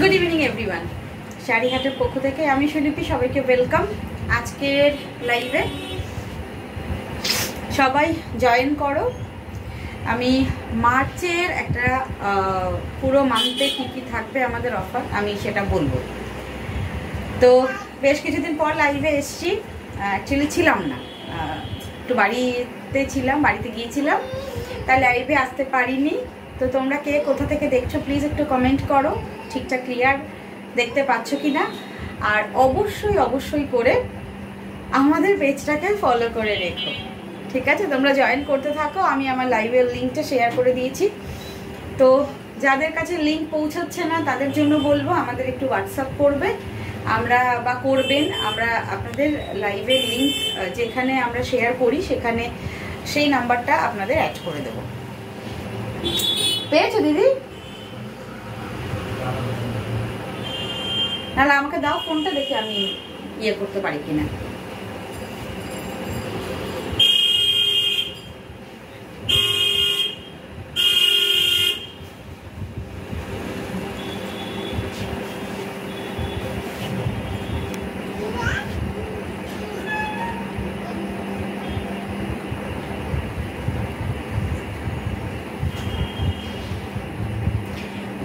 Good evening everyone, শাড়িহাটের পক্ষ থেকে আমি সুলিপি, সবাইকে ওয়েলকাম আজকের লাইভে। সবাই জয়েন করো। আমি মার্চের একটা পুরো মান্থে কী কী থাকবে আমাদের অফার আমি সেটা বলবো। তো বেশ কিছুদিন পর লাইভে এসছি, অ্যাকচুয়ালি ছিলাম না, একটু বাড়িতে গিয়েছিলাম, তাই লাইভে আসতে পারিনি। তো তোমরা কে কোথা থেকে দেখছো প্লিজ একটু কমেন্ট করো, ঠিকঠাক ক্লিয়ার দেখতে পাচ্ছ কি না। আর অবশ্যই করে আমাদের পেজটাকে ফলো করে রেখো, ঠিক আছে? তোমরা জয়েন করতে থাকো। আমি আমার লাইভের লিঙ্কটা শেয়ার করে দিয়েছি। তো যাদের কাছে লিঙ্ক পৌঁছাচ্ছে না তাদের জন্য বলবো আমাদের একটু হোয়াটসঅ্যাপ করবে করবেন। আমরা আপনাদের লাইভের লিঙ্ক যেখানে আমরা শেয়ার করি সেখানে সেই নাম্বারটা আপনাদের অ্যাড করে দেবো। পেয়েছো দিদি? নাহলে আমাকে দাও ফোনটা, দেখে আমি ইয়ে করতে পারি কিনা।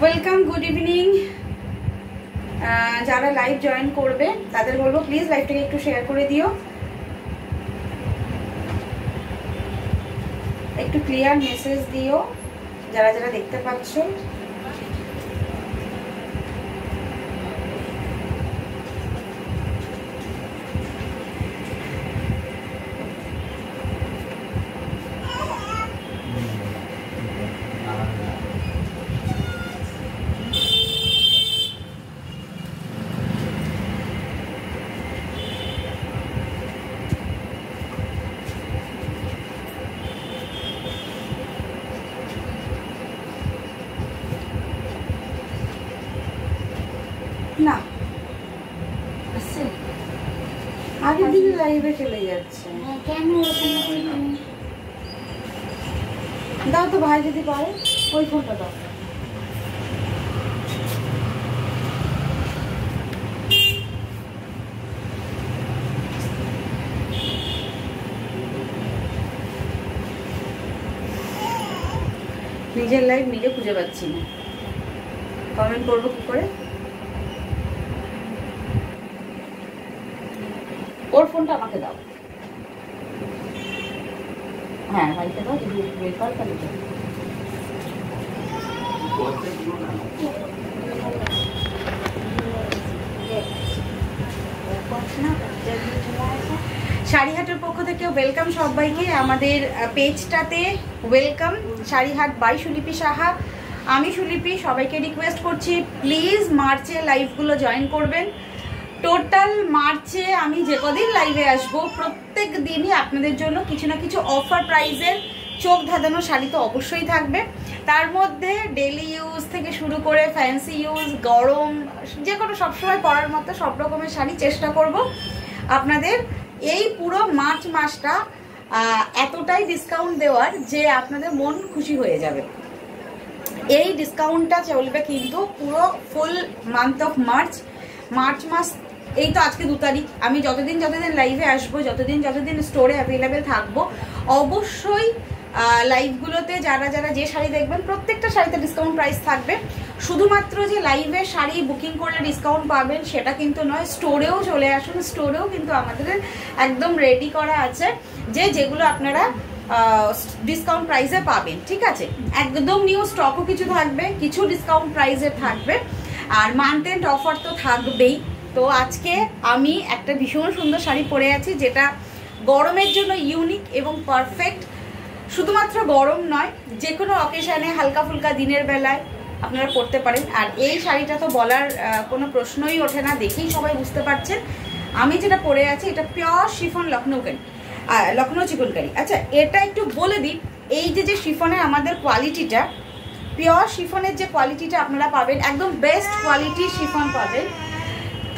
Welcome, good evening. যারা লাইভ জয়েন করবে তাদের বলবো প্লিজ লাইভটাকে একটু শেয়ার করে দিও, একটু ক্লিয়ার মেসেজ দিও যারা যারা দেখতে পাচ্ছ। না আগের দিকে লাইভে চলে যাচ্ছে কেন? দাও তো ভাই, যদি পারে ওই ফোনটা দাও। নিজের লাইভ নিজে খুঁজে পাচ্ছি না, কমেন্ট করবো কি করে? ওর ফোনটা আমাকে দাও। হ্যাঁ ভাইকে দাও, যদি ওয়েট কর তাহলে শাড়িহাটের পক্ষ থেকে ওয়েলকাম সবাইকে আমাদের পেজটাতে। Welcome Sarihaat by Sulipi Saha. আমি সুলিপি, সবাইকে রিকোয়েস্ট করছি প্লিজ মার্চে লাইভগুলো জয়েন করবেন। টোটাল মার্চে আমি যে কদিন লাইভে আসবো প্রত্যেক দিনই আপনাদের জন্য কিছু না কিছু অফার প্রাইজের চোখ ধাঁধানো শাড়ি তো অবশ্যই থাকবে। তার মধ্যে ডেলি ইউজ থেকে শুরু করে ফ্যান্সি ইউজ, গরম, যে কোনো সবসময় পরার মতো সব রকমের শাড়ি চেষ্টা করব আপনাদের এই পুরো মার্চ মাসটা এতটাই ডিসকাউন্ট দেওয়ার যে আপনাদের মন খুশি হয়ে যাবে। এই ডিসকাউন্টটা চলবে কিন্তু পুরো ফুল মান্থ অফ মার্চ মাস। এই তো আজকে 2 তারিখ। আমি যতদিন লাইভে আসবো, যতদিন স্টোরে অ্যাভেলেবেল থাকবো, অবশ্যই লাইভগুলোতে যারা যারা যে শাড়ি দেখবেন প্রত্যেকটা শাড়িতে ডিসকাউন্ট প্রাইস থাকবে। শুধুমাত্র যে লাইভে শাড়ি বুকিং করলে ডিসকাউন্ট পাবেন সেটা কিন্তু নয়, স্টোরেও চলে আসুন। স্টোরেও কিন্তু আমাদের একদম রেডি করা আছে যেগুলো আপনারা ডিসকাউন্ট প্রাইসে পাবেন, ঠিক আছে? একদম নিউ স্টকও কিছু থাকবে, কিছু ডিসকাউন্ট প্রাইসে থাকবে, আর মান্থ এন্ড অফার তো থাকবেই। তো আজকে আমি একটা ভীষণ সুন্দর শাড়ি পরে আছি যেটা গরমের জন্য ইউনিক এবং পারফেক্ট। শুধুমাত্র গরম নয়, যে কোনো অকেশানে হালকা ফুলকা দিনের বেলায় আপনারা পরতে পারেন। আর এই শাড়িটা তো বলার কোনো প্রশ্নই ওঠে না, দেখেই সবাই বুঝতে পারছেন আমি যেটা পরে আছি এটা পিওর শিফন লখনৌ চিকনকারি। আচ্ছা, এটা একটু বলে দিই, এই যে শিফনের আমাদের কোয়ালিটিটা, পিওর শিফনের যে কোয়ালিটিটা আপনারা পাবেন, একদম বেস্ট কোয়ালিটির শিফন পাবেন।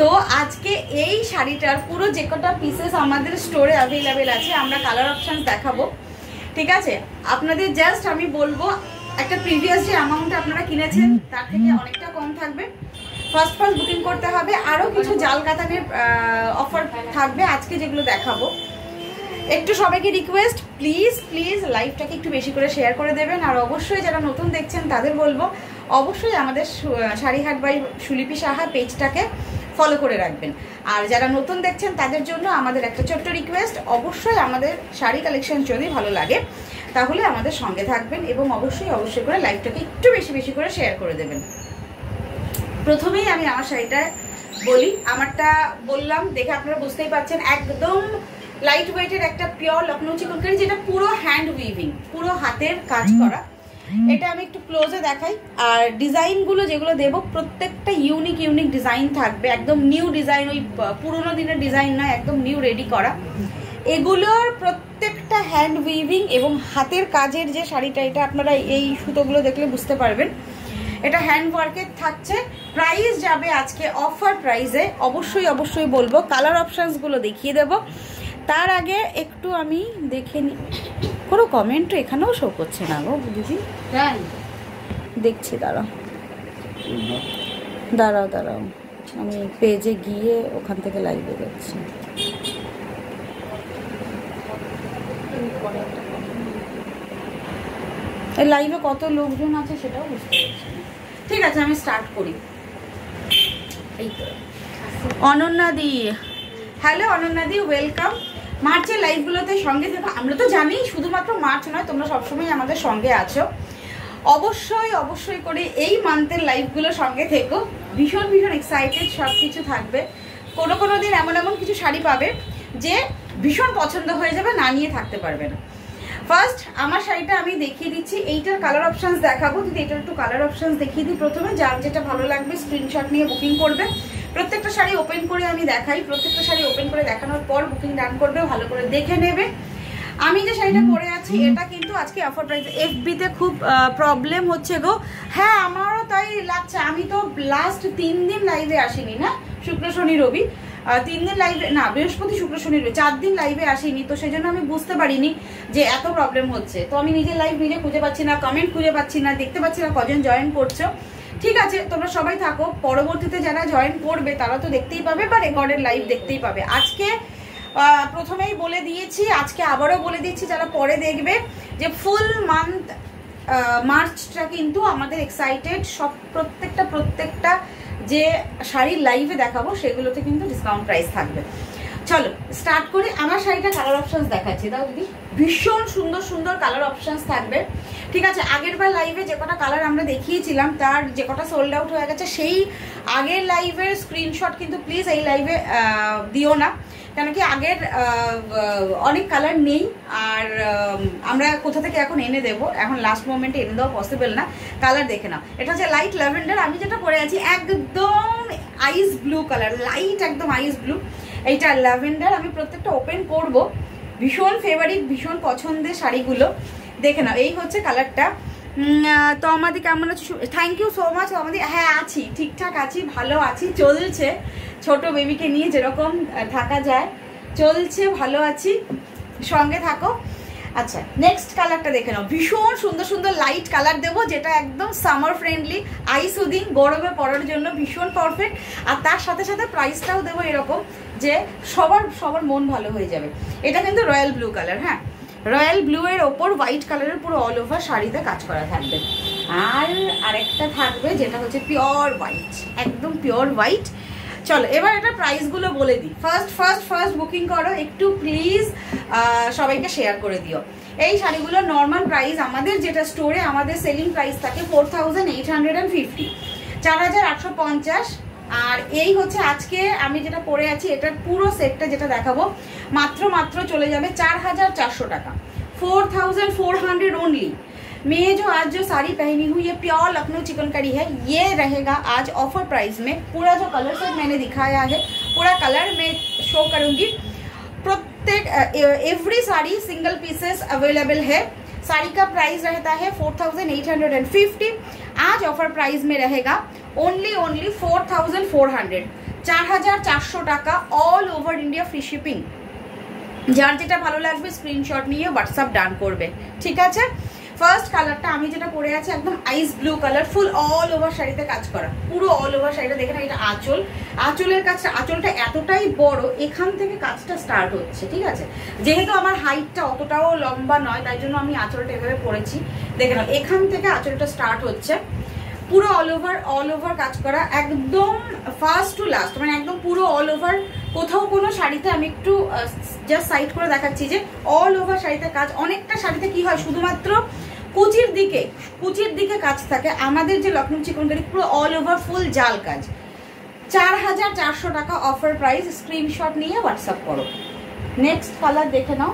তো আজকে এই শাড়িটার পুরো যে কটা পিসেস আমাদের স্টোরে অ্যাভেলেবেল আছে আমরা কালার অপশন দেখাবো, ঠিক আছে? আপনাদের জাস্ট আমি বলবো একটা প্রিভিয়াস যে অ্যামাউন্ট আপনারা কিনেছেন তার থেকে অনেকটা কম থাকবে। ফার্স্ট বুকিং করতে হবে। আরও কিছু জাল কাতানের অফার থাকবে আজকে যেগুলো দেখাবো। একটু সবাইকে রিকোয়েস্ট, প্লিজ প্লিজ লাইভটাকে একটু বেশি করে শেয়ার করে দেবেন। আর অবশ্যই যারা নতুন দেখছেন তাদের বলবো অবশ্যই আমাদের শাড়িহাট বাই সুলিপি সাহা পেজটাকে ফলো করে রাখবেন। আর যারা নতুন দেখছেন তাদের জন্য আমাদের একটা ছোট্ট রিকোয়েস্ট, অবশ্যই আমাদের শাড়ি কালেকশন যদি ভালো লাগে তাহলে আমাদের সঙ্গে থাকবেন এবং অবশ্যই অবশ্যই করে লাইভটাকে একটু বেশি বেশি করে শেয়ার করে দেবেন। প্রথমেই আমি আমার শাড়িটা বলি, আমারটা বললাম দেখে আপনারা বুঝতেই পারছেন, একদম লাইট ওয়েটের একটা পিওর লখনৌ চিকনকারি, যেটা পুরো হ্যান্ড উইভিং, পুরো হাতের কাজ করা। এটা আমি একটু ক্লোজে দেখাই। আর ডিজাইনগুলো যেগুলো দেবো প্রত্যেকটা ইউনিক ইউনিক ডিজাইন থাকবে, একদম নিউ ডিজাইন, ওই পুরোনো দিনের ডিজাইন নয়, একদম নিউ রেডি করা। এগুলোর প্রত্যেকটা হ্যান্ড উইভিং এবং হাতের কাজের যে শাড়িটা, এটা আপনারা এই সুতোগুলো দেখলে বুঝতে পারবেন এটা হ্যান্ড ওয়ার্কের থাকছে। প্রাইস যাবে আজকে অফার প্রাইসে, অবশ্যই অবশ্যই বলবো। কালার অপশানসগুলো দেখিয়ে দেবো। তার আগে একটু আমি দেখে নিই, কোনো কমেন্ট এখানেও শো করছে না গো দিদি, দেখছি। দাঁড়াও দাঁড়াও দাঁড়াও, আমি পেজে গিয়ে ওখান থেকে লাইভে দেখছি। এই লাইভে কত লোকজন আছে সেটাও বুঝতে পারছি না। ঠিক আছে, আমি স্টার্ট করি। এই তো অনন্যাদি, হ্যালো অনন্যাদি, ওয়েলকাম। মার্চের লাইভগুলোতে সঙ্গে থাকো। আমরা তো জানি শুধুমাত্র মার্চ নয়, তোমরা সবসময় আমাদের সঙ্গে আছো। অবশ্যই অবশ্যই করে এই মান্থের লাইভগুলো সঙ্গে থেকো। ভীষণ ভীষণ এক্সাইটেড, সব কিছু থাকবে। কোনো কোনো দিন এমন এমন কিছু শাড়ি পাবে যে ভীষণ পছন্দ হয়ে যাবে, না নিয়ে থাকতে পারবে না। ফার্স্ট আমার শাড়িটা আমি দেখিয়ে দিচ্ছি, এইটার কালার অপশানস দেখাবো। যদি এটার একটু কালার অপশানস দেখিয়ে দিই প্রথমে, যার যেটা ভালো লাগবে স্ক্রিনশট নিয়ে বুকিং করবে। প্রত্যেকটা শাড়ি ওপেন করে আমি দেখাই, প্রত্যেকটা শাড়ি ওপেন করে দেখানোর পর বুকিং ডান করবে, ভালো করে দেখে নেবে। আমি যে শাড়িটা পরে আছি এটা কিন্তু আজকে অফার প্রাইস। এফবিতে খুব প্রবলেম হচ্ছে গো। হ্যাঁ আমারও তাই লাগছে, আমি তো লাস্ট 3 দিন লাইভে আসিনি না, শুক্র শনি রবি, 3 দিন লাইভে না, বৃহস্পতি শুক্র শনি রবি 4 দিন লাইভে আসিনি, তো সেই জন্য আমি বুঝতে পারিনি যে এত প্রবলেম হচ্ছে। তো আমি নিজের লাইভ নিজে খুঁজে পাচ্ছি না, কমেন্ট খুঁজে পাচ্ছি না, দেখতে পাচ্ছি না কজন জয়েন করছো। ঠিক আছে, তোমরা সবাই থাকো, পরবর্তীতে যারা জয়েন করবে তারা তো দেখতেই পাবে বা রেকর্ডের লাইভ দেখতেই পাবে। আজকে প্রথমেই বলে দিয়েছি, আজকে আবারও বলে দিচ্ছি যারা পরে দেখবে, যে ফুল মান্থ মার্চটা কিন্তু আমাদের এক্সাইটেড। সব প্রত্যেকটা যে শাড়ির লাইভে দেখাবো সেগুলোতে কিন্তু ডিসকাউন্ট প্রাইস থাকবে। চলো স্টার্ট করি। আমার শাড়িটা কালার অপশানস দেখাচ্ছি, দাও দিদি। ভীষণ সুন্দর সুন্দর কালার অপশানস থাকবে। ঠিক আছে, আগের বার লাইভে যে কটা কালার আমরা দেখিয়েছিলাম তার যে কটা সোল্ড আউট হয়ে গেছে, সেই আগের লাইভের স্ক্রিনশট কিন্তু প্লিজ এই লাইভে দিও না, কেন কি আগের অনেক কালার নেই। আর আমরা কোথা থেকে এখন এনে দেবো, এখন লাস্ট মোমেন্টে এনে দেওয়া পসিবল না। কালার দেখে নাও, এটা হচ্ছে লাইট ল্যাভেন্ডার। আমি যেটা পরে আছি একদম আইস ব্লু কালার, লাইট একদম আইস ব্লু। এইটা ল্যাভেন্ডার। আমি প্রত্যেকটা ওপেন করব, ভীষণ ফেভারিট, ভীষণ পছন্দের শাড়িগুলো। দেখে নাও, এই হচ্ছে কালারটা। তো আমাদের কেমন আছে? থ্যাংক ইউ সো মাচ আমাদের। হ্যাঁ আছি, ঠিকঠাক আছি, ভালো আছি, চলছে। ছোট বেবিকে নিয়ে যেরকম থাকা যায় চলছে, ভালো আছি, সঙ্গে থাকো। আচ্ছা নেক্সট কালারটা দেখে নাও, ভীষণ সুন্দর সুন্দর লাইট কালার দেবো, যেটা একদম সামার ফ্রেন্ডলি, আই সুদিং, গরমে পরার জন্য ভীষণ পারফেক্ট। আর তার সাথে সাথে প্রাইসটাও দেবো এরকম যে সবার মন ভালো হয়ে যাবে। এটা কিন্তু রয়্যাল ব্লু কালার। হ্যাঁ, রয়্যাল ব্লু এর ওপর হোয়াইট কালারের পুরো অল ওভার শাড়িতে কাজ করা থাকবে। আর আরেকটা থাকবে যেটা হচ্ছে পিওর হোয়াইট, একদম পিওর হোয়াইট। চলো এবার এটা প্রাইসগুলো বলে দিই। ফার্স্ট বুকিং করো, একটু প্লিজ সবাইকে শেয়ার করে দিও। এই শাড়িগুলো নর্মাল প্রাইস আমাদের যেটা স্টোরে আমাদের সেলিং প্রাইস থাকে 4850, 4850। আর এই হচ্ছে আজকে আমি যেটা পরে আছি, এটার পুরো সেটটা যেটা দেখাবো মাত্র চলে যাবে 4400 টাকা, 4400 ओनली। मैं जो आज जो साड़ी पहनी हुई ये प्योर लखनऊ चिकनकारी है, ये रहेगा आज ऑफर प्राइस में। पूरा जो कलर सेट मैंने दिखाया है, पूरा कलर मैं शो करूंगी। प्रत्येक every sari single pieces available है। साड़ी का प्राइस रहता है 4850, आज ऑफर प्राइस में रहेगा ओनली 4400, 4400 টাকা, all over India free shipping. যার যেটা ভালো লাগবে স্ক্রিনশট নিয়ে হোয়াটসঅ্যাপ ডান করবে, ঠিক আছে। ফার্স্ট কালারটা আমি যেটা পরে আছি একদম ice blue colour, full all over শাড়িতে কাজ করা, পুরো অল ওভার শাড়িটা দেখে না। এটা আঁচল, আঁচলের কাজটা, আঁচলটা এতটাই বড়, এখান থেকে কাজটা স্টার্ট হচ্ছে, ঠিক আছে। যেহেতু আমার হাইটটা অতটাও লম্বা নয়, তাই জন্য আমি আঁচলটা এভাবে পরেছি, দেখে নাও এখান থেকে আঁচলটা স্টার্ট হচ্ছে, পুরো অল ওভার কাজ করা, একদম ফার্স্ট টু লাস্ট, মানে একদম পুরো অল ওভার। কোথাও কোনো শাড়িতে আমি একটু জাস্ট সাইড করে দেখাচ্ছি যে অল ওভার শাড়িতে কাজ। অনেকটা শাড়িতে কি হয় শুধুমাত্র কুচির দিকে কাজ থাকে, আমাদের যে লখনৌ চিকনকারি পুরো অল ওভার ফুল জাল কাজ। 4400 টাকা অফার প্রাইস, স্ক্রিনশট নিয়ে হোয়াটসঅ্যাপ করো। নেক্সট কালার দেখে নাও,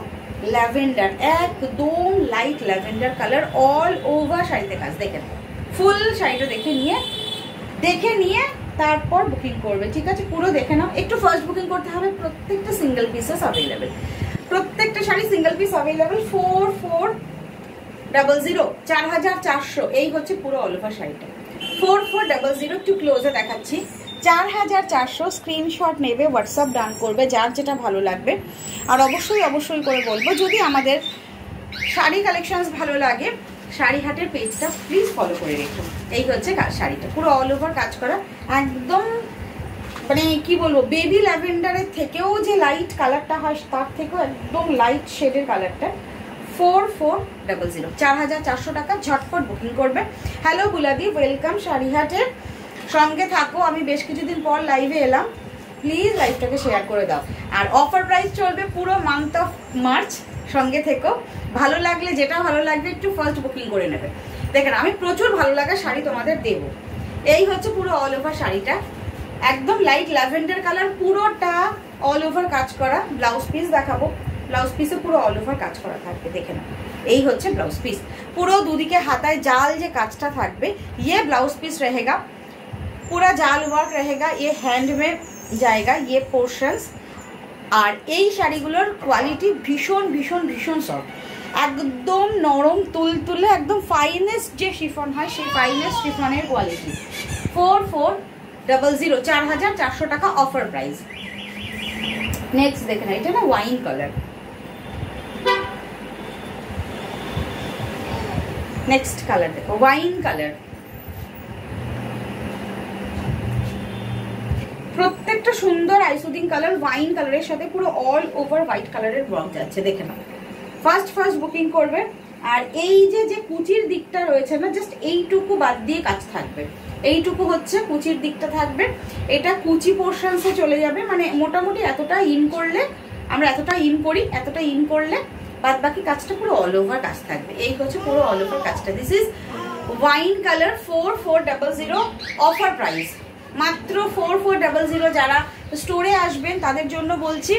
ল্যাভেন্ডার, একদম light lavender colour, all over শাড়িতে কাজ। দেখে নাও ফুল শাড়িটা দেখে নিয়ে তারপর বুকিং করবে, ঠিক আছে। পুরো দেখে নাও, একটু ফার্স্ট বুকিং করতে হবে। প্রত্যেকটা সিঙ্গেল পিসেস অ্যাভেলেবেল, প্রত্যেকটা শাড়ি সিঙ্গেল পিস অ্যাভেলেবেল। 4400, 4400, এই হচ্ছে পুরো অল ওভার শাড়িটা। 4400, একটু ক্লোজে দেখাচ্ছি, 4400। স্ক্রিনশট নেবে, হোয়াটসঅ্যাপ ডান করবে যার যেটা ভালো লাগবে। আর অবশ্যই করে বলবো, যদি আমাদের শাড়ি কালেকশনস ভালো লাগে, শাড়ি হাটের পেজটা প্লিজ ফলো করে রেখো। এই হচ্ছে শাড়িটা, পুরো অল ওভার কাজ করা, একদম মানে কি বলবো, বেবি ল্যাভেন্ডারের থেকেও যে লাইট কালারটা হয় তার থেকেও একদম লাইট শেডের কালারটা। 4400, 4400 টাকা, ঝটপট বুকিং করবে। হ্যালো বুলাদি, ওয়েলকাম শাড়িহাটের, সঙ্গে থাকো। আমি বেশ কিছুদিন পর লাইভে এলাম, প্লিজ লাইভটাকে শেয়ার করে দাও। আর অফার প্রাইস চলবে পুরো মান্থ অফ মার্চ, সঙ্গে থেকো। ভালো লাগলে, যেটা ভালো লাগবে একটু ফার্স্ট বুকিং করে নেবে। দেখেন আমি প্রচুর ভালো লাগা শাড়ি তোমাদের দেব। এই হচ্ছে পুরো অল ওভার শাড়িটা, একদম লাইট ল্যাভেন্ডার কালার, পুরোটা অল ওভার কাজ করা। ব্লাউজ পিস দেখাবো, ব্লাউজ পিসে পুরো অল ওভার কাজ করা থাকবে, দেখে নাও। এই হচ্ছে ব্লাউজ পিস, পুরো দুদিকে হাতায় জাল যে কাজটা থাকবে, ये ब्लाउज पीस रहेगा, पूरा জাল ওয়ার্ক रहेगा, ये हैंडमेड जाएगा, ये पोर्शंस। আর এই শাড়িগুলোর কোয়ালিটি ভীষণ সফট, একদম নরম তুলতুলে, একদম ফাইনেস্ট যে শিফন হয় সেই ফাইনেস্ট শিফনের কোয়ালিটি। 4400, 4400 টাকা অফার প্রাইস। নেক্সট দেখেন, এটা না ওয়াইন কালার। নেক্সট কালার দেখো, ওয়াইন কালার। প্রত্যেকটা সুন্দর আইসুদিং কালার, ওয়াইন কালারের সাথে পুরো অল ওভার হোয়াইট কালারের ওয়ার্ক যাচ্ছে, দেখে নাও। ফার্স্ট বুকিং করবে। আর এই যে কুচির দিকটা রয়েছে না, জাস্ট এইটুকু বাদ দিয়ে কাজ থাকবে, এইটুকু হচ্ছে কুচির দিকটা থাকবে। এটা কুচি পোর্শনসে চলে যাবে, মানে মোটামুটি এতটা ইন করলে, আমরা এতটা ইন করলে বাদ বাকি কাজটা পুরো অল ওভার কাজ থাকবে। এই হচ্ছে পুরো অল ওভার কাজটা। This is wine colour, 4400 offer price, মাত্র 4400। যারা স্টোরে আসবেন তাদের জন্য বলছি,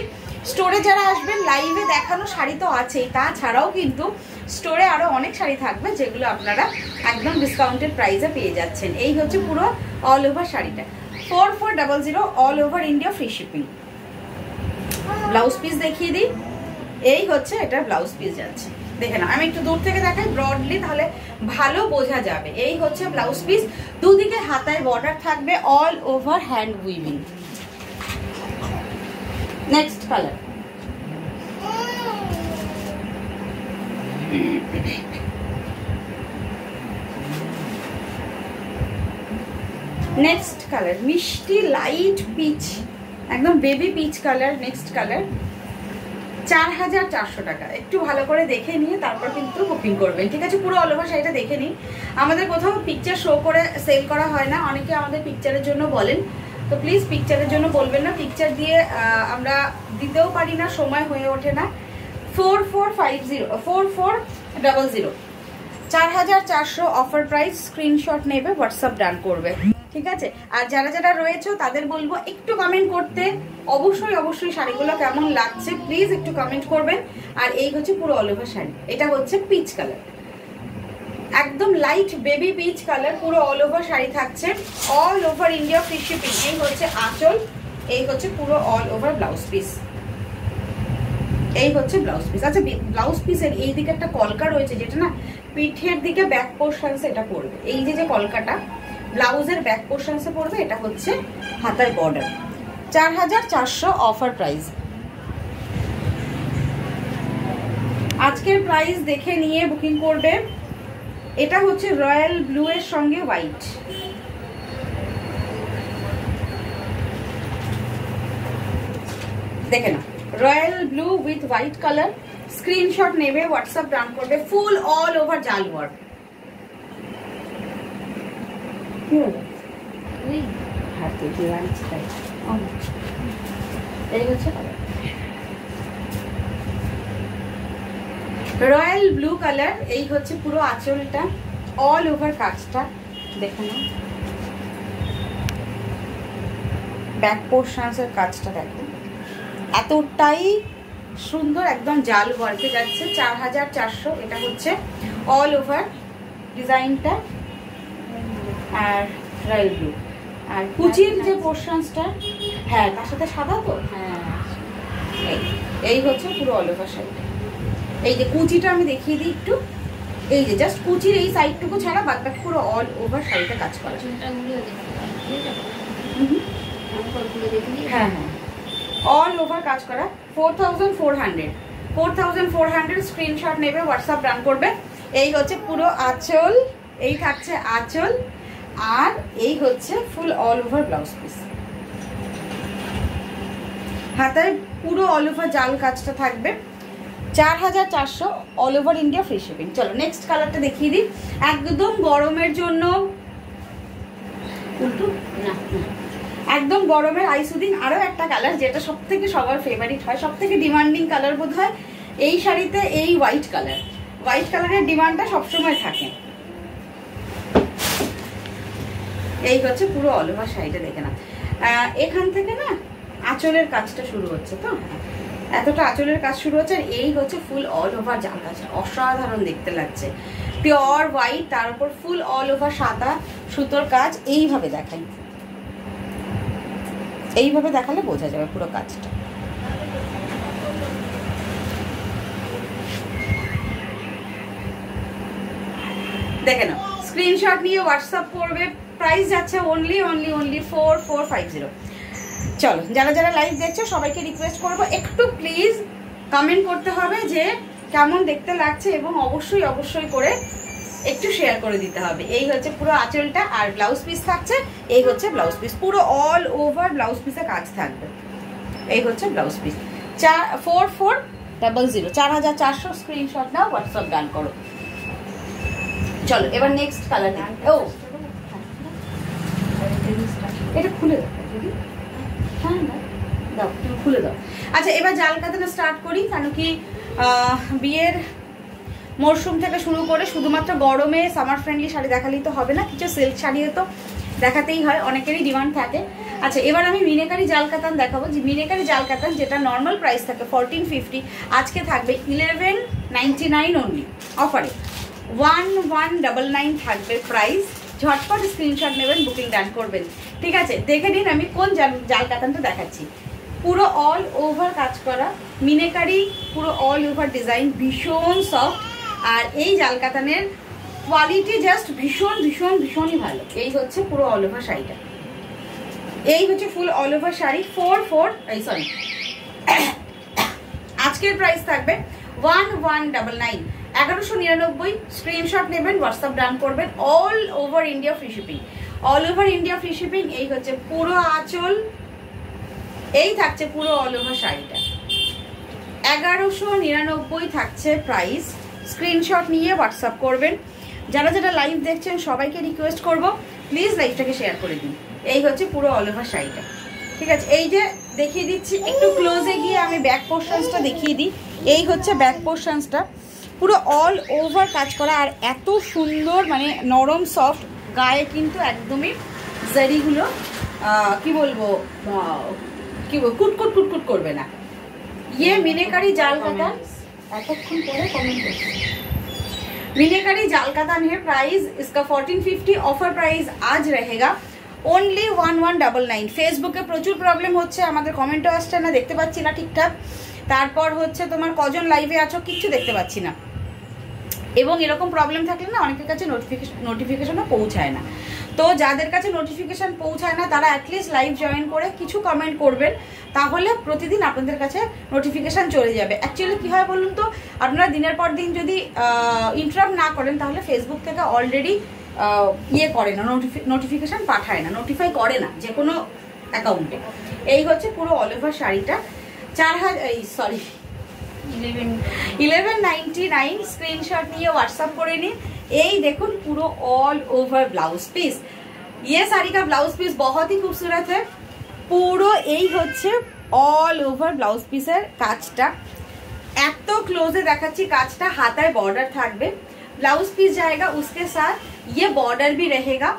স্টোরে যারা আসবেন, লাইভে দেখানো শাড়ি তো আছেই, তাছাড়াও কিন্তু স্টোরে আরো অনেক শাড়ি থাকবে যেগুলো আপনারা একদম ডিসকাউন্টেড প্রাইসে পেয়ে যাচ্ছেন। এই হচ্ছে পুরো অল ওভার শাড়িটা, 4400, all over India, free shipping. Blouse piece দেখিয়ে দিই, এই হচ্ছে এটার ব্লাউজ পিস যাচ্ছে, দেখে না। আমি একটু দূর থেকে দেখাই ব্রডলি, তাহলে ভালো বোঝা যাবে। এই হচ্ছে ব্লাউজ পিস, দুদিকে হাতায় বর্ডার থাকবে, all over hand weaving. Next colour, next colour মিষ্টি লাইট পিচ, একদম baby peach colour. Next colour 4400 টাকা। একটু ভালো করে দেখে নিয়ে তারপর কিন্তু বুকিং করবেন, ঠিক আছে। পুরো অল ওভার শাড়িটা দেখে নিন। আমাদের কোথাও পিকচার শো করে সেল করা হয় না, অনেকে আমাদের পিকচারের জন্য বলেন, তো প্লিজ পিকচারের জন্য বলবেন না, পিকচার দিয়ে আমরা দিতেও পারি না, সময় হয়ে ওঠে না। 4400, 4400 অফার প্রাইস। স্ক্রিনশট নেবে, হোয়াটসঅ্যাপ ডান করবে, ঠিক আছে। আর যারা রয়েছে তাদের বলবো একটু কমেন্ট করতে, অবশ্যই শাড়িগুলো কেমন লাগছে প্লিজ একটু কমেন্ট করবেন। আর এই হচ্ছে পুরো অল ওভার শাড়ি, এটা হচ্ছে পিচ কালার, একদম লাইট বেবি পিচ কালার, পুরো অল ওভার শাড়ি থাকছে, all over India, free shipping. এই হচ্ছে আঁচল, এই হচ্ছে পুরো অল ওভার ব্লাউজ পিস, এই হচ্ছে ব্লাউজ পিস। আচ্ছা, ব্লাউজ পিসের এই দিকে একটা কলকা রয়েছে, যেটা না পিঠের দিকে ব্যাক পোর্শনসে এটা পড়বে। এই যে কলকাটা ব্লাউজের ব্যাক পোর্শনসে পড়বে, এটা হচ্ছে হাতার বর্ডার। 4400 offer price. আজকের প্রাইস দেখে নিয়ে বুকিং করবে, এটা হচ্ছে রয়্যাল ব্লু এর সঙ্গে হোয়াইট। দেখে না, royal blue with white colour. Screenshot নেবে, হোয়াটসঅ্যাপ ডান করবে। ফুল অল ওভার জাল ওয়ার্ক। কি হলো? ওই হাতে দিয়ে আনছি তাই। এই হচ্ছে রয়্যাল ব্লু কালার। এই হচ্ছে পুরো আঁচলটা, অল ওভার কাজটা দেখে না। ব্যাক পোর্শনসের কাজটা দেখো, এতটাই সুন্দর, একদম জাল ওয়ার্কে যাচ্ছে। 4400। এটা হচ্ছে অল ওভার ডিজাইনটা। আর রয়্যাল ব্লু আর কুচির যে পোর্শনসটা, হ্যাঁ তার সাথে সাদা তো, হ্যাঁ এই হচ্ছে পুরো অল ওভার শাড়ি। এই যে কুচিটা আমি দেখিয়ে দিই একটু। এই যে জাস্ট কুচির এই সাইডটুকু ছাড়া বাদ বাকি পুরো অল ওভার শাড়িটা কাজ করা। হ্যাঁ হ্যাঁ, অল ওভার কাজ করা। 4400 স্ক্রিনশট নেবে, হোয়াটসঅ্যাপ রান করবে। এই হচ্ছে পুরো আঁচল, এই থাকছে আঁচল, আর এই হচ্ছে ফুল অল ওভার ব্লাউজ পিস। হাতায় পুরো অল ওভার জাল কাজটা থাকবে। 4400 all over India free shipping. চলো নেক্সট কালারটা দেখিয়ে দিই। একদম গরমের জন্য, উল্টো না, একদম গরমের আইসুদিন আরো একটা কালার যেটা সব থেকে সবার ফেভারিট হয়, সব থেকে ডিমান্ডিং কালার বোধ হয় এই শাড়িতে। এই হোয়াইট কালার, হোয়াইট কালারের ডিমান্ডটা সবসময় থাকে। এই হচ্ছে পুরো অল ওভার শাড়িটা দেখে না। এখান থেকে না আঁচলের কাজটা শুরু হচ্ছে, তো এতটা আঁচলের কাজ শুরু হচ্ছে। আর এই হচ্ছে ফুল অল ওভার জাল কাজটা, অসাধারণ দেখতে লাগছে। পিওর হোয়াইট, তার উপর ফুল অল ওভার সাদা সুতোর কাজ। এইভাবে দেখাই, এইভাবে দেখালে বোঝা যাবে পুরো কাজটা। দেখে নাও, স্ক্রিনশট নিয়ে হোয়াটসঅ্যাপ করবে। প্রাইস যাচ্ছে অনলি 4450। চলো যারা যারা লাইভ দেখছো সবাইকে রিকোয়েস্ট করবো একটু প্লিজ কমেন্ট করতে হবে যে কেমন দেখতে লাগছে, এবং অবশ্যই অবশ্যই করে একটু শেয়ার করে দিতে হবে। এই হচ্ছে পুরো আঁচলটা, আর ব্লাউজ পিস থাকছে। এই হচ্ছে ব্লাউজ পিস, পুরো অল ওভার ব্লাউজ পিসে কাজ থাকবে। এই হচ্ছে ব্লাউজ পিস। 4400 4400 স্ক্রিনশট নাও, হোয়াটসঅ্যাপ ডান করো। চলো এবার নেক্সট কালার। ও এটা খুলে দাও, হ্যাঁ দাও, তুমি খুলে দাও। আচ্ছা এবার জাল কাতাটা স্টার্ট করি, কারণ কি বিয়ের মরশুম থেকে শুরু করে শুধুমাত্র গরমে সামার ফ্রেন্ডলি শাড়ি দেখালেই তো হবে না, কিছু সিল্ক শাড়িও তো দেখাতেই হয়, অনেকেরই ডিমান্ড থাকে। আচ্ছা এবার আমি মিনেকারি জাল কাতান দেখাবো। যে মিনেকারি জাল কাতান যেটা নর্মাল প্রাইস থাকে 1450, আজকে থাকবে 1199 অনলি অফারে। 1199 থাকবে প্রাইস। ঝটপট স্ক্রিনশট নেবেন, বুকিং ডান করবেন। ঠিক আছে, দেখে নিন আমি কোন জাল কাতানটা দেখাচ্ছি। পুরো অল ওভার কাজ করা মিনেকারি, পুরো অল ওভার ডিজাইন, ভীষণ সফট। আর এই জাল কাতানের কোয়ালিটি জাস্ট ভীষণ ভীষণ ভীষণই ভালো। এই হচ্ছে পুরো অল ওভার শাড়িটা, এই হচ্ছে ফুল অল ওভার শাড়ি। আজকের প্রাইস থাকবে 1199, 1199। স্ক্রিনশট নেবেন, হোয়াটসঅ্যাপ ডান করবেন। All over India free shipping, all over India free shipping. এই হচ্ছে পুরো আঁচল, এই থাকছে পুরো অল ওভার শাড়িটা। 1199 থাকছে প্রাইস। স্ক্রিনশট নিয়ে হোয়াটসঅ্যাপ করবেন। যারা যারা লাইভ দেখছেন সবাইকে রিকোয়েস্ট করব প্লিজ লাইভটাকে শেয়ার করে দিন। এই হচ্ছে পুরো অল ওভার শাড়িটা। ঠিক আছে, এই যে দেখিয়ে দিচ্ছি একটু ক্লোজে গিয়ে আমি ব্যাক পোর্শনসটা দেখিয়ে দিই। এই হচ্ছে ব্যাক পোর্শনসটা, পুরো অল ওভার কাজ করা, আর এত সুন্দর মানে নরম সফট। গায়ে কিন্তু একদমই জারিগুলো কি বলবো কুটকুট কুটকুট করবে না। ये मीनेकारी जाल कातान एतक्षण परे कमेंट करছি। मीनेकारी जाल कातान है, प्राइस इसका 1450। ऑफर प्राइस आज रहेगा ओनली 1199। फेसबुके प्रचुर प्रॉब्लेम होच्छे, आमादेर कमेंटও আসছে না, দেখতে পাচ্ছি না ঠিকঠাক। তারপর হচ্ছে তোমার কজন লাইভে আছো কিচ্ছু দেখতে পাচ্ছি না, এবং এরকম প্রবলেম থাকলে না অনেকের কাছে নোটিফিকেশনও পৌঁছায় না। তো যাদের কাছে নোটিফিকেশন পৌঁছায় না তারা অ্যাটলিস্ট লাইভ জয়েন করে কিছু কমেন্ট করবেন, তাহলে প্রতিদিন আপনাদের কাছে নোটিফিকেশান চলে যাবে। অ্যাকচুয়ালি কী হয় বলুন তো, আপনারা দিনের পর দিন যদি ইন্টারাপ্ট না করেন তাহলে ফেসবুক থেকে অলরেডি ইয়ে করে না, নোটিফিকেশান পাঠায় না, নোটিফাই করে না যে কোনো অ্যাকাউন্টে। এই হচ্ছে পুরো অল ওভার শাড়িটা 1199 স্ক্রিনশট নিয়ে হোয়াটসঅ্যাপ করে নিন। এই দেখুন পুরো ऑल ओवर ब्लाउज पीस। ये साड़ी का ब्लाउज पीस बहुत ही खूबसूरत है। পুরো এই হচ্ছে ऑल ओवर ब्लाउज पीसের কাজটা, এত ক্লোজে দেখাচ্ছি কাজটা। হাতায় বর্ডার থাকবে, ब्लाउज पीस जाएगा उसके साथ ये बॉर्डर भी रहेगा।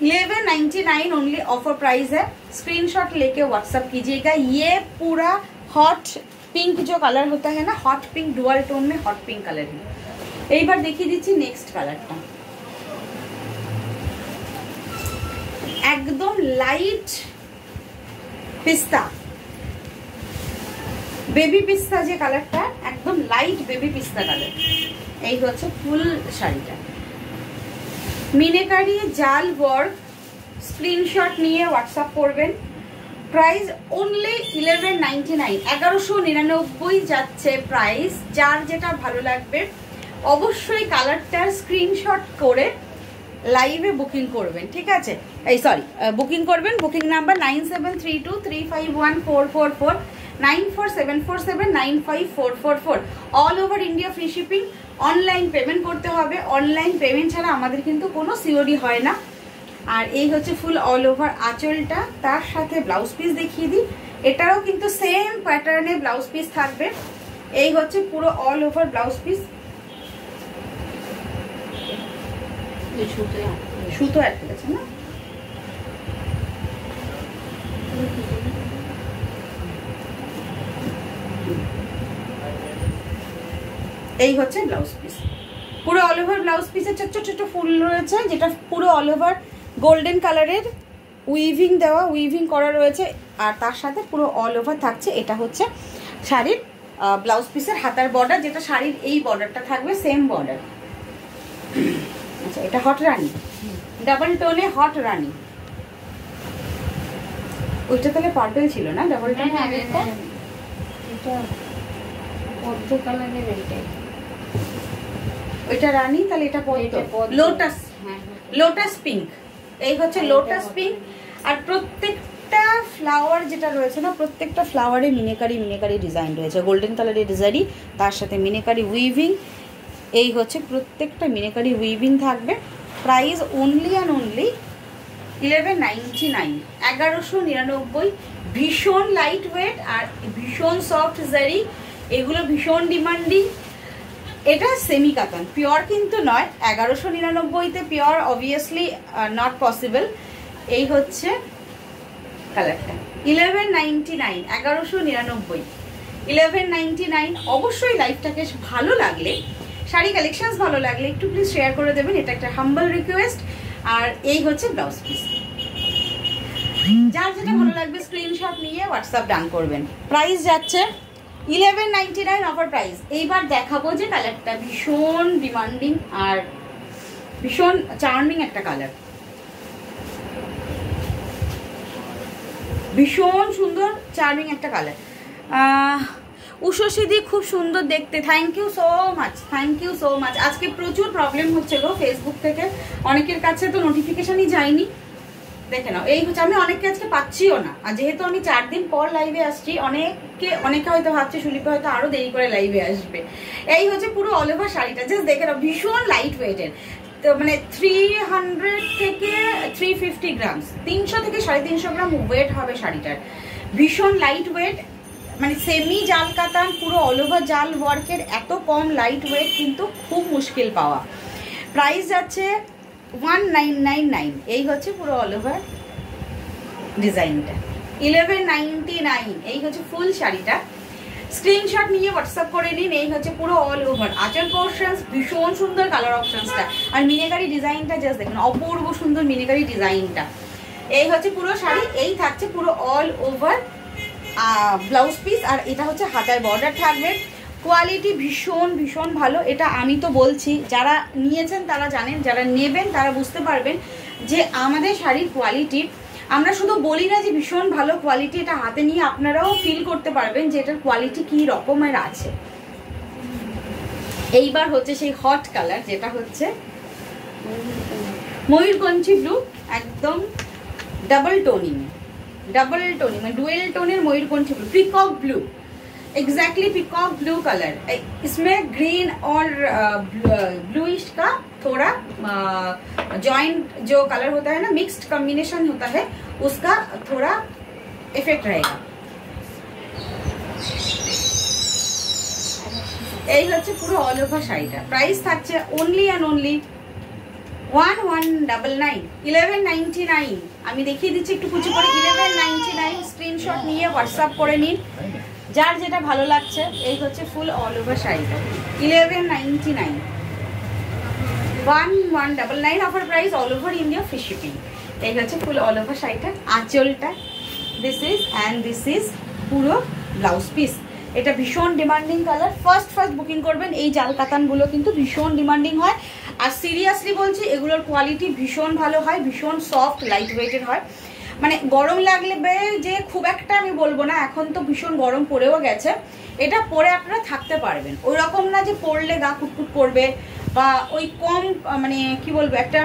1199 ओनली ऑफर प्राइस है। स्क्रीनशॉट लेके व्हाट्सएप कीजिएगा। ये पूरा हॉट पिंक जो कलर होता है ना, हॉट पिंक डुअल टोन में हॉट पिंक कलर है। एक बार देखिए दीजिए नेक्स्ट कलरটা, एकदम लाइट पिस्ता, बेबी पिस्ता যে কালারটা, একদম লাইট বেবি পিস্তা কালার। এই হচ্ছে ফুল শাড়িটা, মিনেকারি জাল ওয়ার্ক। স্ক্রিনশট নিয়ে হোয়াটসঅ্যাপ করবেন। প্রাইস অনলি 1199, 1199 যাচ্ছে প্রাইস। যার যেটা ভালো লাগবে অবশ্যই কালারটার স্ক্রিনশট করে লাইভে বুকিং করবেন, ঠিক আছে? এই সরি, বুকিং করবেন। Booking number 9732351444, 9474795444। All over India free shipping. Online payment করতে হবে, অনলাইন পেমেন্ট ছাড়া আমাদের কিন্তু কোনো সিওডি হয় না। আর এই হচ্ছে ফুল অল ওভার আঁচলটা, তার সাথে ব্লাউজ পিস দেখিয়ে দিই। এটাও কিন্তু সেম প্যাটার্নে ব্লাউজ পিস থাকবে। এই হচ্ছে পুরো অল ওভার ব্লাউজ পিস। সুতো অ্যাড করেছে না? এই হচ্ছে ব্লাউজ পিস, পুরো অল ওভার ব্লাউজ পিসে ছোট ছোট ফুল রয়েছে, যেটা পুরো অল ওভার গোল্ডেন কালারের উইভিং দেওয়া, উইভিং করা রয়েছে। আর তার সাথে পুরো অল ওভার থাকছে। এটা হচ্ছে শাড়ির ব্লাউজ পিসের হাতার বর্ডার, যেটা শাড়ির এই বর্ডারটা থাকবে সেম বর্ডার। আচ্ছা, এটা হট রানী, ডাবল টোনে হট রানী। ওইটা তাহলে পার্পল ছিল না, ডাবল টোন। ওইটা রানী, তাহলে এটা লোটাস, লোটাস পিঙ্ক। এই হচ্ছে লোটাস পিঙ্ক। আর প্রত্যেকটা ফ্লাওয়ার যেটা রয়েছে না, প্রত্যেকটা ফ্লাওয়ারে মিনেকারি মিনেকারি ডিজাইন রয়েছে, গোল্ডেন কালারের ডিজাইনই, তার সাথে মিনেকারি উইভিং। এই হচ্ছে প্রত্যেকটা মিনেকারি উইভিং থাকবে। Price only and only 1199, 1199। ভীষণ লাইট ওয়েট আর ভীষণ সফট জারি, এগুলো ভীষণ ডিমান্ডিং। এটা সেমি কাতান, পিওর কিন্তু নয়। 1199তে পিওর অবভিয়াসলি নট পসিবল। এই হচ্ছে কালারটা 1199, 1199, 1199। অবশ্যই লাইফটাকে ভালো লাগলে, শাড়ি কালেকশনস ভালো লাগলে একটু প্লিজ শেয়ার করে দেবেন, এটা একটা হাম্বল রিকোয়েস্ট। আর এই হচ্ছে ব্লাউজ পিস। যার যেটা ভালো লাগবে স্ক্রিনশট নিয়ে হোয়াটসঅ্যাপ ডান করবেন। প্রাইস যাচ্ছে 1199 অফার প্রাইস। এইবার দেখাবো যে কালারটা ভীষণ ডিমান্ডিং আর ভীষণ চার্মিং একটা কালার, ভীষণ সুন্দর চার্মিং একটা কালার। উষসীদি খুব সুন্দর দেখতে, thank you so much, thank you so much. আজকে প্রচুর প্রবলেম হচ্ছে গো ফেসবুক থেকে, অনেকের কাছে তো নোটিফিকেশনই যায়নি। দেখে নাও, এই হচ্ছে, আমি অনেককে আজকে পাচ্ছিও না। আর যেহেতু আমি 4 দিন পর লাইভে আসছি, অনেকে হয়তো ভাবছে সুলিপা হয়তো আরো দেরি করে লাইভে আসবে। এই হচ্ছে পুরো অল ওভার শাড়িটা, জাস্ট দেখে নাও, ভীষণ লাইট ওয়েটের। তো মানে 300 থেকে 350 গ্রামস, 300 থেকে 350 গ্রাম ওয়েট হবে শাড়িটার। ভীষণ লাইট ওয়েট, মানে সেমি জাল কাতান, পুরো অল ওভার জাল ওয়ার্কের। এত কম লাইট ওয়েট কিন্তু খুব মুশকিল পাওয়া। প্রাইস যাচ্ছে 1999। এই হচ্ছে পুরো অল ওভার ডিজাইনটা 1199। এই হচ্ছে ফুল শাড়িটা। স্ক্রিনশট নিয়ে হোয়াটসঅ্যাপ করে নিন। এই হচ্ছে পুরো অল ওভার আঁচল পোর্শনস, ভীষণ সুন্দর কালার অপশনসটা। আর মিনেকারি ডিজাইনটা জাস্ট দেখুন, অপূর্ব সুন্দর মিনেকারি ডিজাইনটা। এই হচ্ছে পুরো শাড়ি। এই থাকছে পুরো অল ওভার ব্লাউজ পিস। আর এটা হচ্ছে হাতায় বর্ডার থাকবে। কোয়ালিটি ভীষণ ভীষণ ভালো। এটা আমি তো বলছি, যারা নিয়েছেন তারা জানেন, যারা নেবেন তারা বুঝতে পারবেন যে আমাদের শাড়ির কোয়ালিটি। আমরা শুধু বলি না যে ভীষণ ভালো কোয়ালিটি, এটা হাতে নিয়ে আপনারাও ফিল করতে পারবেন যে এটার কোয়ালিটি কি রকমের আছে। এইবার হচ্ছে সেই হট কালার, যেটা হচ্ছে ময়ূরকণ্ঠী ব্লু, একদম डबल टोनिंग में डुअल टोन मयूरकंठी blue, peacock blue, exactly peacock blue colour. इसमें ग्रीन और ब्लूइश का थोड़ा जॉइंट जो कलर होता है ना, मिक्स्ड कॉम्बिनेशन होता है, उसका थोड़ा इफेक्ट रहेगा। এই হচ্ছে পুরো অল ওভার শাড়িটা। প্রাইস থাকছে অনলি অ্যান্ড অনলি 1199, 1199। আমি দেখিয়ে দিচ্ছি একটু কুচি করে, 1199। স্ক্রিনশট নিয়ে হোয়াটসঅ্যাপ করে নিন যার যেটা ভালো লাগছে। এই হচ্ছে ফুল অল ওভার শাড়িটা 1199, 1199 offer price, all over India free shipping. এই হচ্ছে ফুল অল ওভার শাড়িটা। আঁচলটা this is, and this is পুরো ব্লাউজ পিস। এটা ভীষণ ডিমান্ডিং কালার। ফার্স্ট বুকিং করবেন। এই জাল কাতানগুলো কিন্তু ভীষণ ডিমান্ডিং হয়, আর সিরিয়াসলি বলছি এগুলোর কোয়ালিটি ভীষণ ভালো হয়, ভীষণ সফট লাইট ওয়েটেড হয়। মানে গরম লাগলে যে খুব একটা আমি বলবো না, এখন তো ভীষণ গরম পড়েও গেছে, এটা পরে আপনারা থাকতে পারবেন। ওই রকম না যে পরলে গা কুটকুট করবে, বা ওই কম মানে কি বলবো, একটা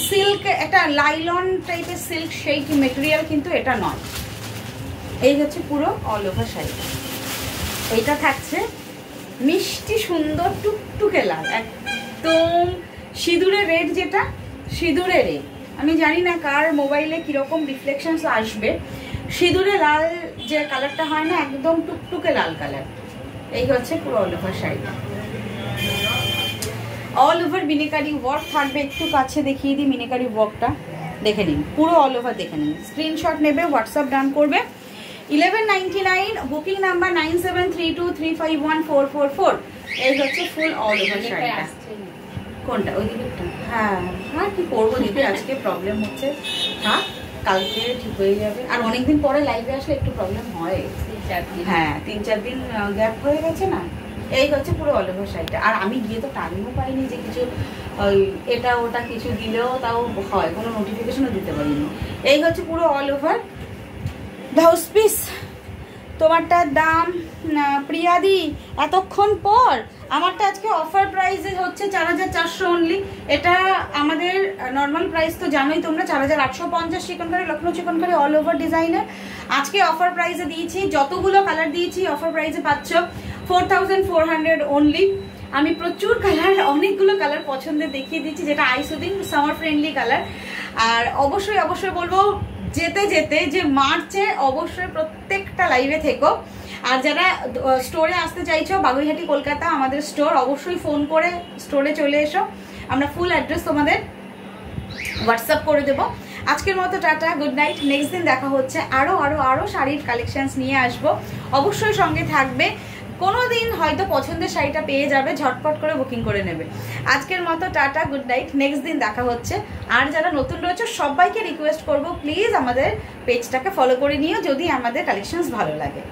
সিল্ক, একটা লাইলন টাইপের সিল্ক সেই মেটেরিয়াল কিন্তু এটা নয়। এই হচ্ছে পুরো অল ওভার শাড়িটা। এইটা থাকছে মিষ্টি সুন্দর টুকটুকে লাল, একদম সিঁদুরে রেড, যেটা সিঁদুরে রেড। আমি জানি না কার মোবাইলে কিরকম রিফ্লেকশনস আসবে। সিঁদুরে লাল যে কালারটা হয় না, একদম টুকটুকে লাল কালার। এই হচ্ছে পুরো অল ওভার শাড়িটা। অল ওভার মিনাকারি ওয়ার্ক থাকবে। একটু কাছে দেখিয়ে দিই মিনাকারি ওয়ার্কটা, দেখে নিন পুরো অল ওভার, দেখে নিন। স্ক্রিনশট নেবে, হোয়াটসঅ্যাপ ডান করবে। 1199, বুকিং নাম্বার 9732351444। এই হচ্ছে ফুল অল ওভার শাড়িটা। কোনটা? ওই দিকেরটা? হ্যাঁ হ্যাঁ, কি করবো দিদি, আজকে প্রবলেম হচ্ছে। হ্যাঁ, কালকে ঠিক হয়ে যাবে। আর অনেকদিন পরে লাইভে আসলে একটু প্রবলেম হয়। হ্যাঁ, 3-4 দিন গ্যাপ হয়ে গেছে না। এই হচ্ছে পুরো অল ওভার শাড়িটা। আর আমি গিয়ে তো টাইমও পাইনি যে কিছু ওই এটা ওটা কিছু দিলেও তাও হয়, কোনো নোটিফিকেশনও দিতে পারিনি। এই হচ্ছে পুরো অল ওভার ব্লাউজ পিস। তোমারটার দাম প্রিয়াদি এতক্ষণ পর, আমারটা আজকে অফার প্রাইসে হচ্ছে 4400 অনলি। এটা আমাদের নর্মাল প্রাইস তো জানোই তোমরা, 4850 চিকনকারি, লখনৌ চিকনকারি অল ওভার ডিজাইনের। আজকে অফার প্রাইসে দিয়েছি, যতগুলো কালার দিয়েছি অফার প্রাইসে পাচ্ছ 4400 অনলি। আমি প্রচুর কালার, অনেকগুলো কালার পছন্দের দেখিয়ে দিচ্ছি, যেটা আইসুদিন সামার ফ্রেন্ডলি কালার। আর অবশ্যই বলবো যেতে যেতে যে মার্চে অবশ্যই প্রত্যেকটা লাইভে থেকো। আর যারা স্টোরে আসতে চাইছো, বাগুইহাটি কলকাতা আমাদের স্টোর, অবশ্যই ফোন করে স্টোরে চলে এসো। আমরা ফুল অ্যাড্রেস তোমাদের হোয়াটসঅ্যাপ করে দেবো। আজকের মতো টাটা, গুড নাইট। নেক্সট দিন দেখা হচ্ছে, আরো শাড়ির কালেকশনস নিয়ে আসবো। অবশ্যই সঙ্গে থাকবে। কোনো দিন হয়তো পছন্দের শাড়িটা পেয়ে যাবে, ঝটপট করে বুকিং করে নেবে। আজকের মতো টাটা, গুড নাইট। নেক্সট দিন দেখা হচ্ছে। আর যারা নতুন রয়েছে সবাইকে রিকোয়েস্ট করবো, প্লিজ আমাদের পেজটাকে ফলো করে নিও যদি আমাদের কালেকশনস ভালো লাগে।